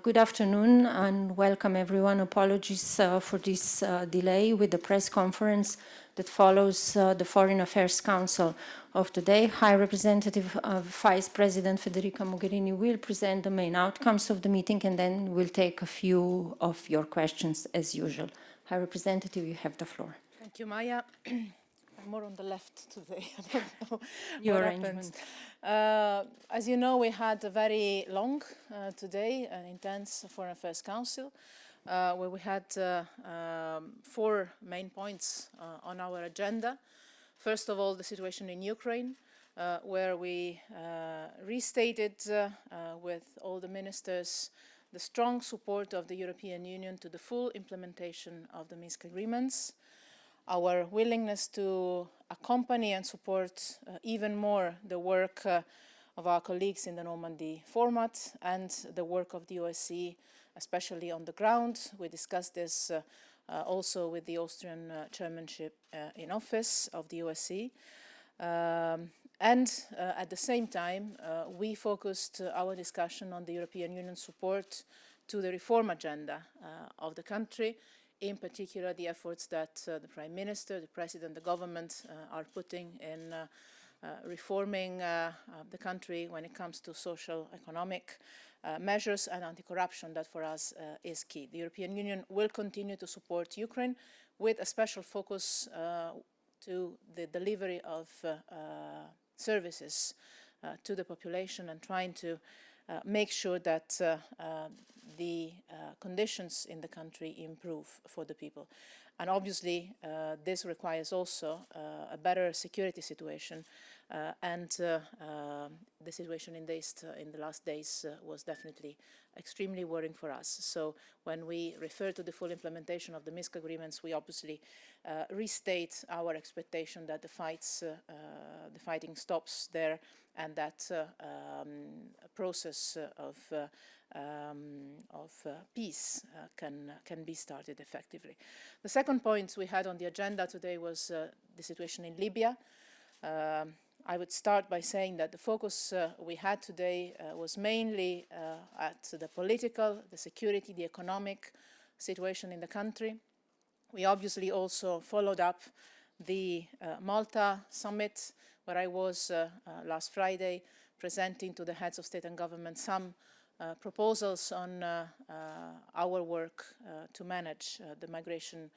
Good afternoon and welcome everyone. Apologies for this delay with the press conference that follows the Foreign Affairs Council of today. High Representative Vice President Federica Mogherini will present the main outcomes of the meeting and then we'll take a few of your questions as usual. High Representative, you have the floor. Thank you, Maya. I'm more on the left today. I don't know Your what arrangement. As you know, we had a very long today, an intense Foreign Affairs Council, where we had 4 main points on our agenda. First of all, the situation in Ukraine, where we restated with all the ministers the strong support of the European Union to the full implementation of the Minsk agreements, our willingness to accompany and support even more the work of our colleagues in the Normandy format and the work of the OSCE, especially on the ground. We discussed this also with the Austrian chairmanship in office of the OSCE. And at the same time, we focused our discussion on the European Union support to the reform agenda of the country, in particular the efforts that the Prime Minister, the President, the government are putting in reforming the country when it comes to social, economic measures and anti-corruption. That for us is key. The European Union will continue to support Ukraine with a special focus to the delivery of services to the population and trying to make sure that the conditions in the country improve for the people. And obviously this requires also a better security situation and the situation in the last days was definitely extremely worrying for us. So when we refer to the full implementation of the Minsk agreements, we obviously restate our expectation that the fighting stops there and that a process of peace can be started effectively. The second point we had on the agenda today was the situation in Libya. I would start by saying that the focus we had today was mainly at the political, the security, the economic situation in the country. We obviously also followed up the Malta summit, where I was last Friday presenting to the heads of state and government some proposals on our work to manage the migration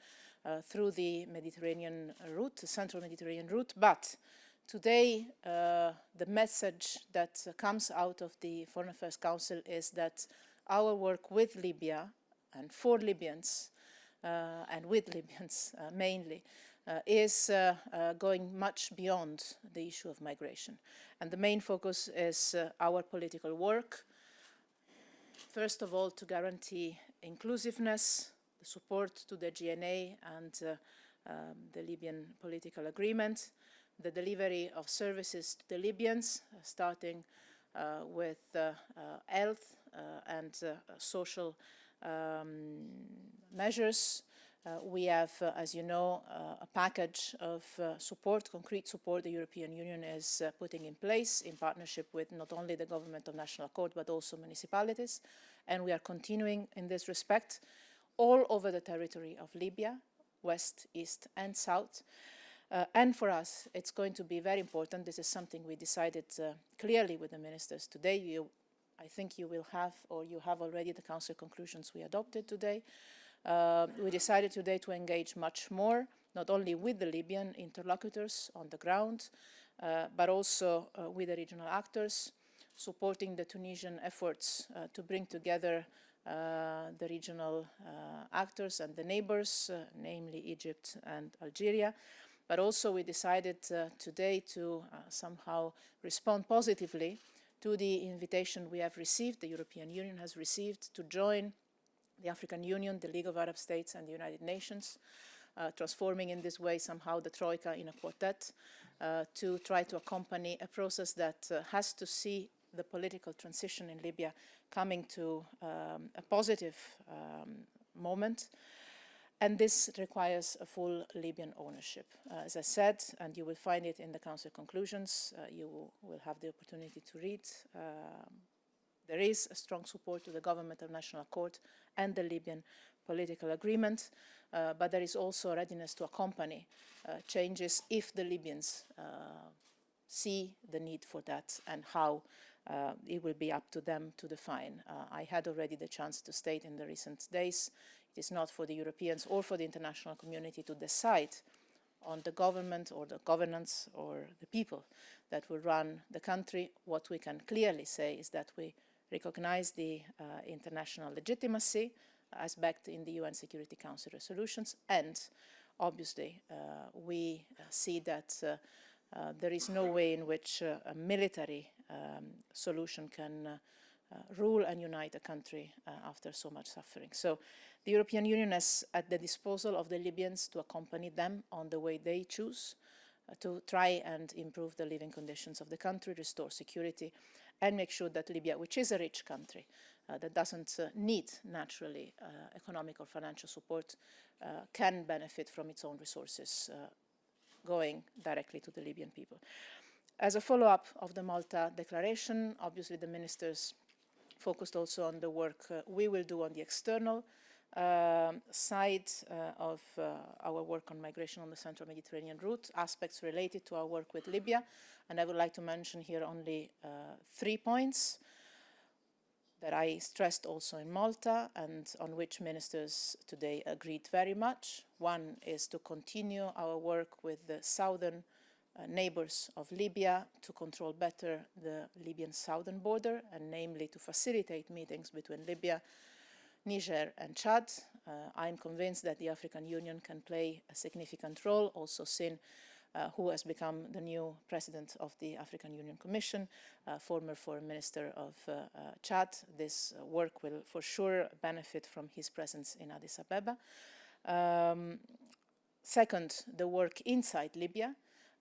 through the Mediterranean route, the central Mediterranean route. But today, the message that comes out of the Foreign Affairs Council is that our work with Libya and for Libyans and with Libyans mainly is going much beyond the issue of migration. And the main focus is our political work. First of all, to guarantee inclusiveness, the support to the GNA and the Libyan political agreement, the delivery of services to the Libyans, starting with health and social measures. We have, as you know, a package of support, concrete support the European Union is putting in place in partnership with not only the government of national accord, but also municipalities. And we are continuing in this respect all over the territory of Libya, west, east, and south. And for us, it's going to be very important. This is something we decided clearly with the ministers today. I think you will have, or you have already, the Council conclusions we adopted today. We decided today to engage much more, not only with the Libyan interlocutors on the ground, but also with the regional actors, supporting the Tunisian efforts to bring together the regional actors and the neighbors, namely Egypt and Algeria. But also we decided today to somehow respond positively to the invitation we have received, the European Union has received, to join the African Union, the League of Arab States and the United Nations, transforming in this way somehow the Troika in a quartet to try to accompany a process that has to see the political transition in Libya coming to a positive moment. And this requires a full Libyan ownership. As I said, and you will find it in the Council conclusions, you will have the opportunity to read, there is a strong support to the government of national accord and the Libyan political agreement, but there is also a readiness to accompany changes if the Libyans see the need for that, and how it will be up to them to define. I had already the chance to state in the recent days, it is not for the Europeans or for the international community to decide on the government or the governance or the people that will run the country. What we can clearly say is that we recognize the international legitimacy as backed in the UN Security Council resolutions, and obviously we see that there is no way in which a military solution can rule and unite a country after so much suffering. So the European Union is at the disposal of the Libyans to accompany them on the way they choose, to try and improve the living conditions of the country, restore security, and make sure that Libya, which is a rich country, that doesn't need naturally economic or financial support, can benefit from its own resources going directly to the Libyan people. As a follow-up of the Malta Declaration, obviously the ministers focused also on the work we will do on the external side of our work on migration on the Central Mediterranean route, aspects related to our work with Libya. And I would like to mention here only 3 points that I stressed also in Malta and on which ministers today agreed very much. One is to continue our work with the southern neighbors of Libya to control better the Libyan southern border, and namely to facilitate meetings between Libya, Niger and Chad. I'm convinced that the African Union can play a significant role, also Sin, who has become the new president of the African Union Commission, former foreign minister of Chad. This work will for sure benefit from his presence in Addis Ababa. Second, the work inside Libya.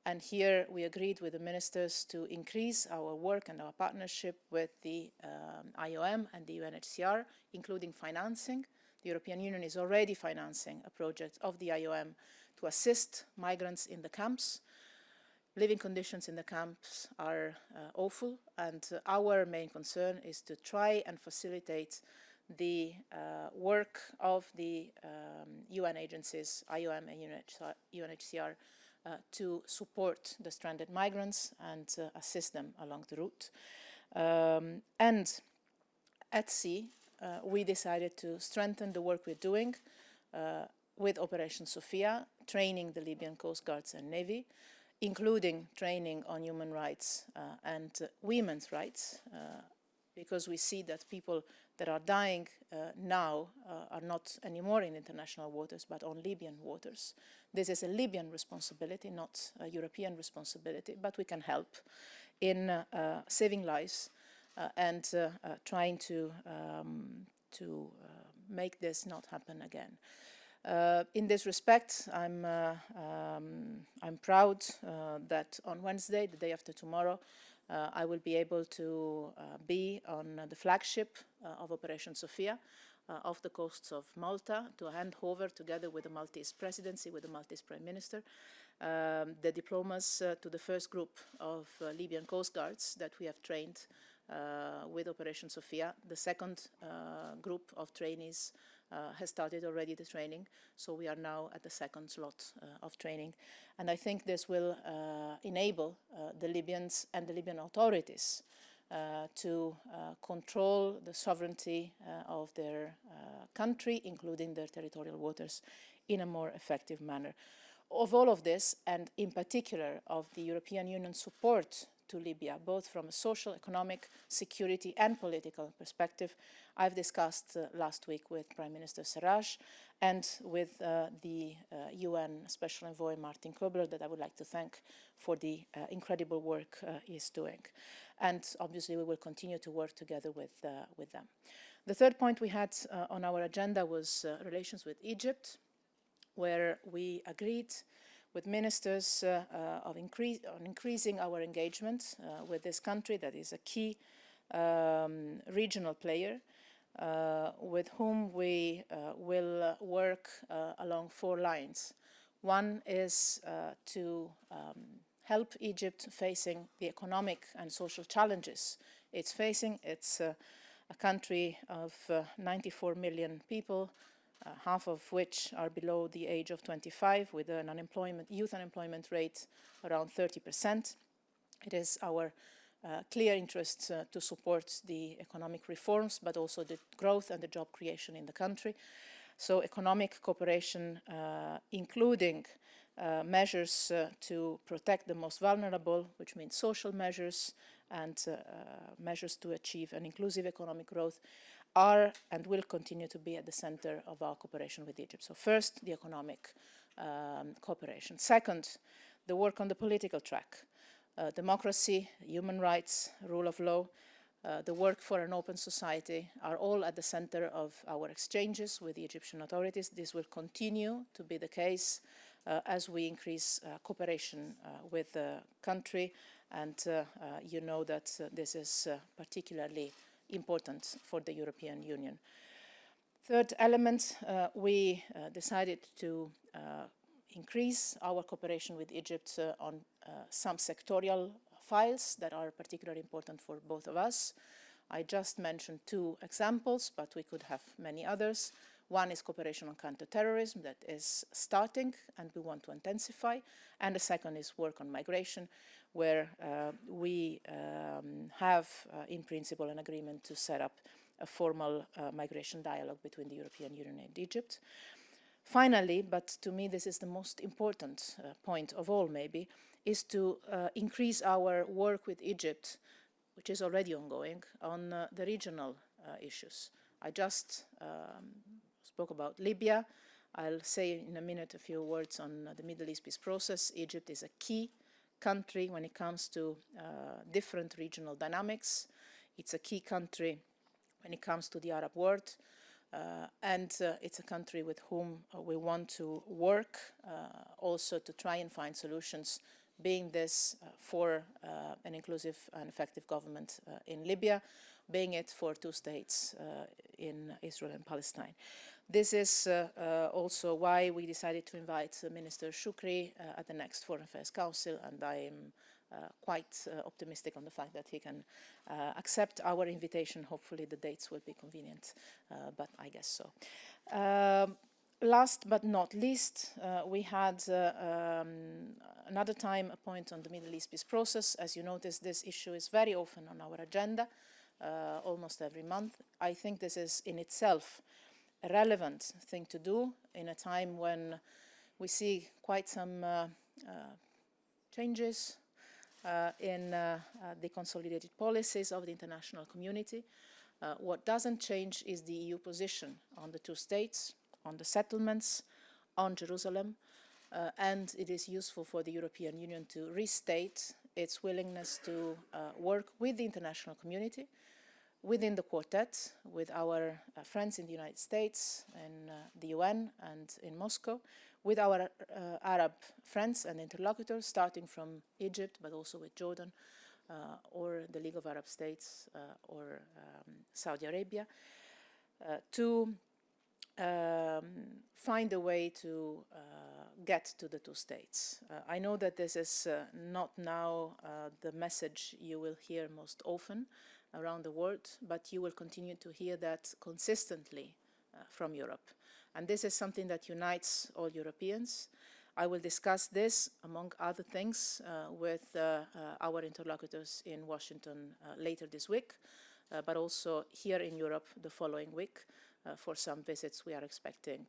And here we agreed with the ministers to increase our work and our partnership with the IOM and the UNHCR, including financing. The European Union is already financing a project of the IOM to assist migrants in the camps. Living conditions in the camps are awful, and our main concern is to try and facilitate the work of the UN agencies, IOM and UNHCR, to support the stranded migrants and assist them along the route. And at sea, we decided to strengthen the work we're doing with Operation Sophia, training the Libyan Coast Guards and Navy, including training on human rights and women's rights, because we see that people that are dying now are not anymore in international waters, but on Libyan waters. This is a Libyan responsibility, not a European responsibility, but we can help in saving lives and trying to make this not happen again. In this respect, I'm proud that on Wednesday, the day after tomorrow, I will be able to be on the flagship of Operation Sophia off the coasts of Malta to hand over, together with the Maltese presidency, with the Maltese Prime Minister, the diplomas to the first group of Libyan Coast Guards that we have trained with Operation Sophia. The second group of trainees has started already the training, so we are now at the second slot of training. And I think this will enable the Libyans and the Libyan authorities to control the sovereignty of their country, including their territorial waters, in a more effective manner. Of all of this, and in particular of the European Union support to Libya, both from a social, economic, security and political perspective, I've discussed last week with Prime Minister Sarraj and with the UN Special Envoy Martin Kobler, that I would like to thank for the incredible work he's doing. And obviously we will continue to work together with them. The third point we had on our agenda was relations with Egypt, where we agreed with ministers on increasing our engagement with this country that is a key regional player. with whom we will work along 4 lines. One is to help Egypt facing the economic and social challenges it's facing. It's a country of 94 million people, half of which are below the age of 25, with an youth unemployment rate around 30%. It is our clear interest to support the economic reforms, but also the growth and the job creation in the country. So economic cooperation, including measures to protect the most vulnerable, which means social measures and measures to achieve an inclusive economic growth, are and will continue to be at the center of our cooperation with Egypt. So first, the economic cooperation. Second, the work on the political track. Democracy, human rights, rule of law, the work for an open society are all at the center of our exchanges with the Egyptian authorities. This will continue to be the case as we increase cooperation with the country, and you know that this is particularly important for the European Union. Third element, we decided to increase our cooperation with Egypt on some sectorial files that are particularly important for both of us. I just mentioned 2 examples, but we could have many others. One is cooperation on counterterrorism that is starting and we want to intensify. And the second is work on migration, where we have, in principle, an agreement to set up a formal migration dialogue between the European Union and Egypt. Finally, but to me this is the most important point of all maybe, is to increase our work with Egypt, which is already ongoing, on the regional issues. I just spoke about Libya. I'll say in a minute a few words on the Middle East peace process. Egypt is a key country when it comes to different regional dynamics. It's a key country when it comes to the Arab world. And it's a country with whom we want to work also to try and find solutions, being this for an inclusive and effective government in Libya, being it for 2 states in Israel and Palestine. This is also why we decided to invite Minister Shukri at the next Foreign Affairs Council, and I am quite optimistic on the fact that he can accept our invitation. Hopefully the dates will be convenient, but I guess so. Last but not least, we had another time a point on the Middle East peace process. As you notice, this issue is very often on our agenda, almost every month. I think this is in itself a relevant thing to do in a time when we see quite some changes in the consolidated policies of the international community. What doesn't change is the EU position on the 2 states, on the settlements, on Jerusalem, and it is useful for the European Union to restate its willingness to work with the international community, within the Quartet, with our friends in the United States, in the UN and in Moscow, with our Arab friends and interlocutors, starting from Egypt, but also with Jordan, or the League of Arab States, or Saudi Arabia, to find a way to get to the 2 states. I know that this is not now the message you will hear most often around the world, but you will continue to hear that consistently from Europe. And this is something that unites all Europeans. I will discuss this, among other things, with our interlocutors in Washington later this week, but also here in Europe the following week for some visits we are expecting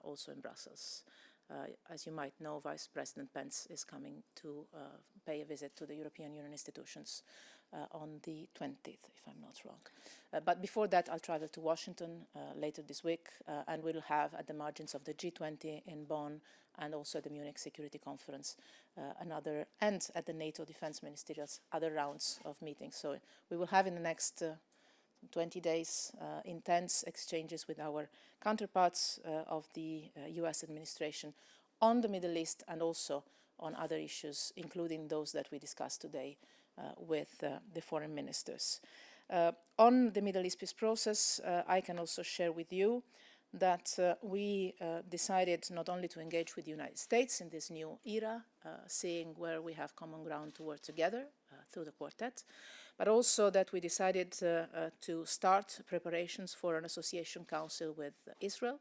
also in Brussels. As you might know, Vice President Pence is coming to pay a visit to the European Union institutions on the 20th, if I'm not wrong. But before that, I'll travel to Washington later this week, and we'll have at the margins of the G20 in Bonn and also at the Munich Security Conference and at the NATO Defense Ministerials, other rounds of meetings. So we will have in the next 20 days intense exchanges with our counterparts of the US administration on the Middle East and also on other issues, including those that we discussed today with the foreign ministers. On the Middle East peace process, I can also share with you that we decided not only to engage with the United States in this new era, seeing where we have common ground to work together through the quartet, but also that we decided to start preparations for an association council with Israel.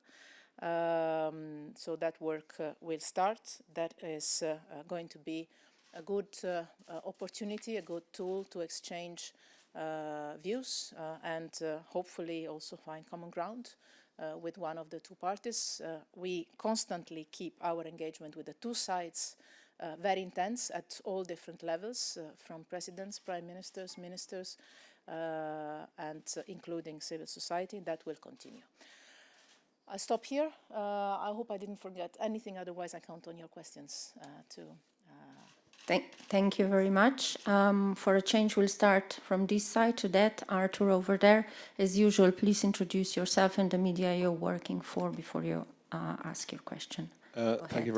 So that work will start. That is going to be a good opportunity, a good tool to exchange views and hopefully also find common ground with one of the two parties. We constantly keep our engagement with the two sides very intense at all different levels, from presidents, prime ministers, ministers, and including civil society. That will continue. I'll stop here. I hope I didn't forget anything, otherwise I count on your questions Thank you very much. For a change, we'll start from this side to that. Arthur over there. As usual, please introduce yourself and the media you're working for before you ask your question. Thank you very